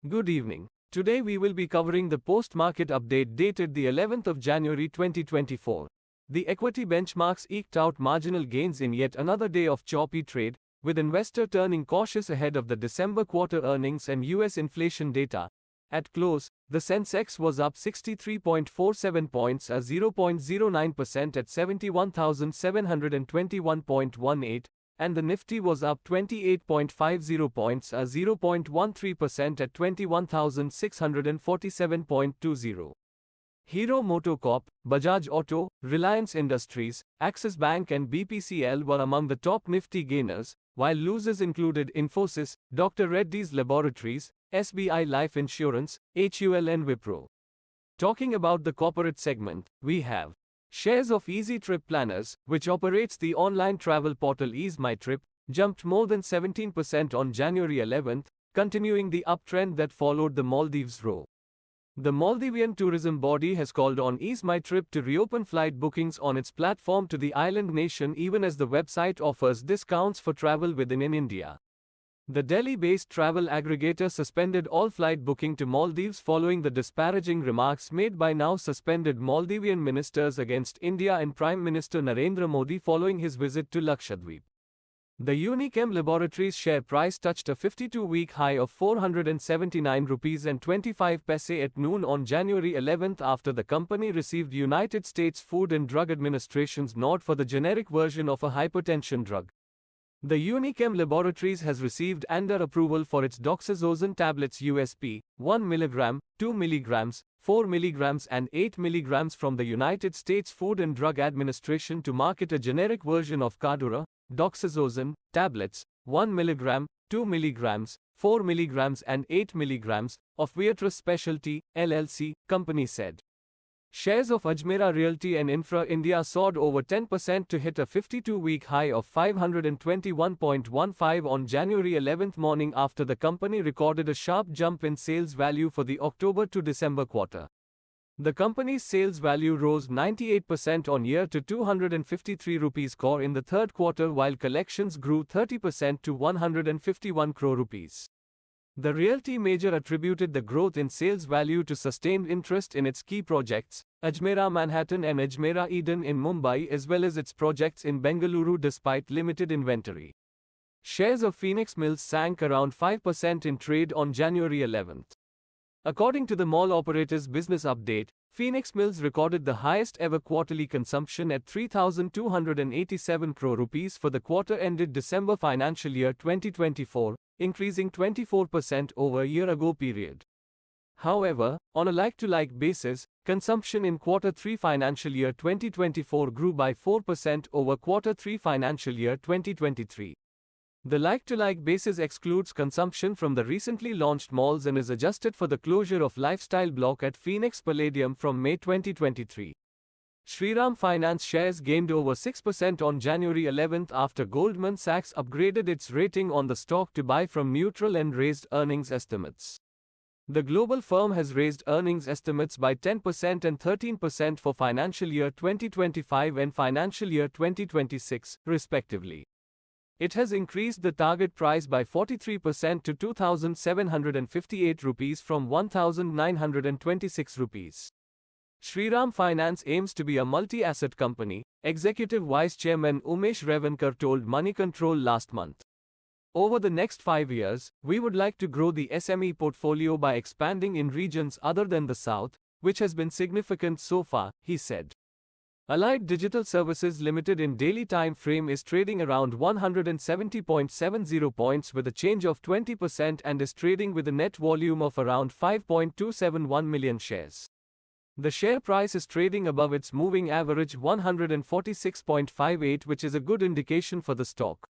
Good evening. Today we will be covering the post-market update dated the 11th of January 2024. The equity benchmarks eked out marginal gains in yet another day of choppy trade, with investor turning cautious ahead of the December quarter earnings and US inflation data. At close, the Sensex was up 63.47 points at 0.09% at 71,721.18, and the Nifty was up 28.50 points at 0.13% at 21,647.20. Hero MotoCorp, Bajaj Auto, Reliance Industries, Axis Bank and BPCL were among the top Nifty gainers, while losers included Infosys, Dr. Reddy's Laboratories, SBI Life Insurance, HUL and Wipro. Talking about the corporate segment, we have shares of Easy Trip Planners, which operates the online travel portal EaseMyTrip, jumped more than 17% on January 11th, continuing the uptrend that followed the Maldives row. The Maldivian tourism body has called on EaseMyTrip to reopen flight bookings on its platform to the island nation even as the website offers discounts for travel within India. The Delhi-based travel aggregator suspended all flight booking to Maldives following the disparaging remarks made by now suspended Maldivian ministers against India and Prime Minister Narendra Modi following his visit to Lakshadweep. The UNICHEM Laboratories share price touched a 52-week high of ₹479.25 at noon on January 11th after the company received United States Food and Drug Administration's nod for the generic version of a hypertension drug. The UNICHEM Laboratories has received ANDA approval for its doxazosine tablets USP, 1 mg, 2 mg, 4 mg and 8 mg from the United States Food and Drug Administration to market a generic version of Cardura, doxazosine, tablets, 1 mg, 2 mg, 4 mg and 8 mg, of Viatris Specialty, LLC, company said. Shares of AJMEERA Realty and Infra India soared over 10% to hit a 52-week high of 521.15 on January 11th morning after the company recorded a sharp jump in sales value for the October to December quarter. The company's sales value rose 98% on year to 253 rupees crore in the third quarter while collections grew 30% to 151 crore rupees. The Realty major attributed the growth in sales value to sustained interest in its key projects, AJMEERA Manhattan and AJMEERA Eden in Mumbai as well as its projects in Bengaluru despite limited inventory. Shares of Phoenix Mills sank around 5% in trade on January 11th. According to the mall operator's business update, Phoenix Mills recorded the highest ever quarterly consumption at 3,287 crore rupees for the quarter ended December financial year 2024, increasing 24% over a year-ago period. However, on a like-to-like basis, consumption in Q3 financial year 2024 grew by 4% over Q3 financial year 2023. The like-to-like basis excludes consumption from the recently launched malls and is adjusted for the closure of Lifestyle Block at Phoenix Palladium from May 2023. SHRIRAM Finance shares gained over 6% on January 11th after Goldman Sachs upgraded its rating on the stock to buy from neutral and raised earnings estimates. The global firm has raised earnings estimates by 10% and 13% for financial year 2025 and financial year 2026, respectively. It has increased the target price by 43% to 2,758 rupees from 1,926 rupees. SHRIRAM Finance aims to be a multi-asset company, Executive Vice Chairman Umesh Revankar told Money Control last month. Over the next 5 years, we would like to grow the SME portfolio by expanding in regions other than the South, which has been significant so far, he said. Allied Digital Services Limited in daily time frame is trading around 170.70 points with a change of 20% and is trading with a net volume of around 5.271 million shares. The share price is trading above its moving average 146.58, which is a good indication for the stock.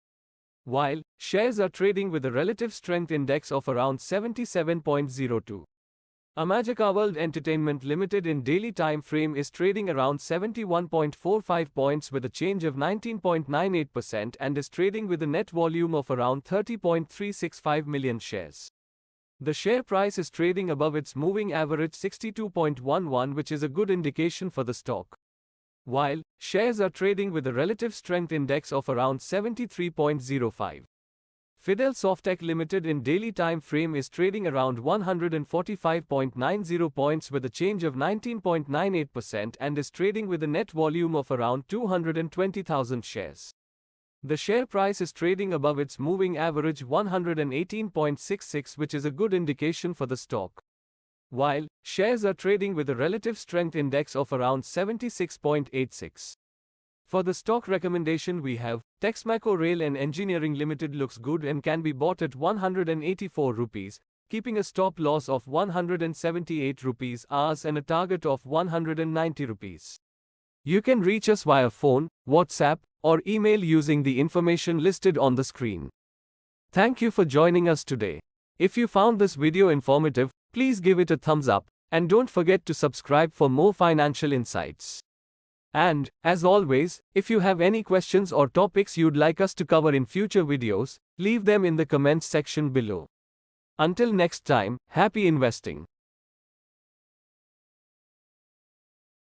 While shares are trading with a relative strength index of around 77.02. Amajaka World Entertainment Limited in daily time frame is trading around 71.45 points with a change of 19.98% and is trading with a net volume of around 30.365 million shares. The share price is trading above its moving average 62.11, which is a good indication for the stock. While shares are trading with a relative strength index of around 73.05. Fidel Softtech Limited in daily time frame is trading around 145.90 points with a change of 19.98% and is trading with a net volume of around 220,000 shares. The share price is trading above its moving average 118.66, which is a good indication for the stock. While shares are trading with a relative strength index of around 76.86. For the stock recommendation we have, Texmaco Rail and Engineering Limited looks good and can be bought at 184 rupees, keeping a stop loss of 178 rupees Rs and a target of 190 rupees. You can reach us via phone, WhatsApp, or email using the information listed on the screen. Thank you for joining us today. If you found this video informative, please give it a thumbs up, and don't forget to subscribe for more financial insights. And, as always, if you have any questions or topics you'd like us to cover in future videos, leave them in the comments section below. Until next time, happy investing.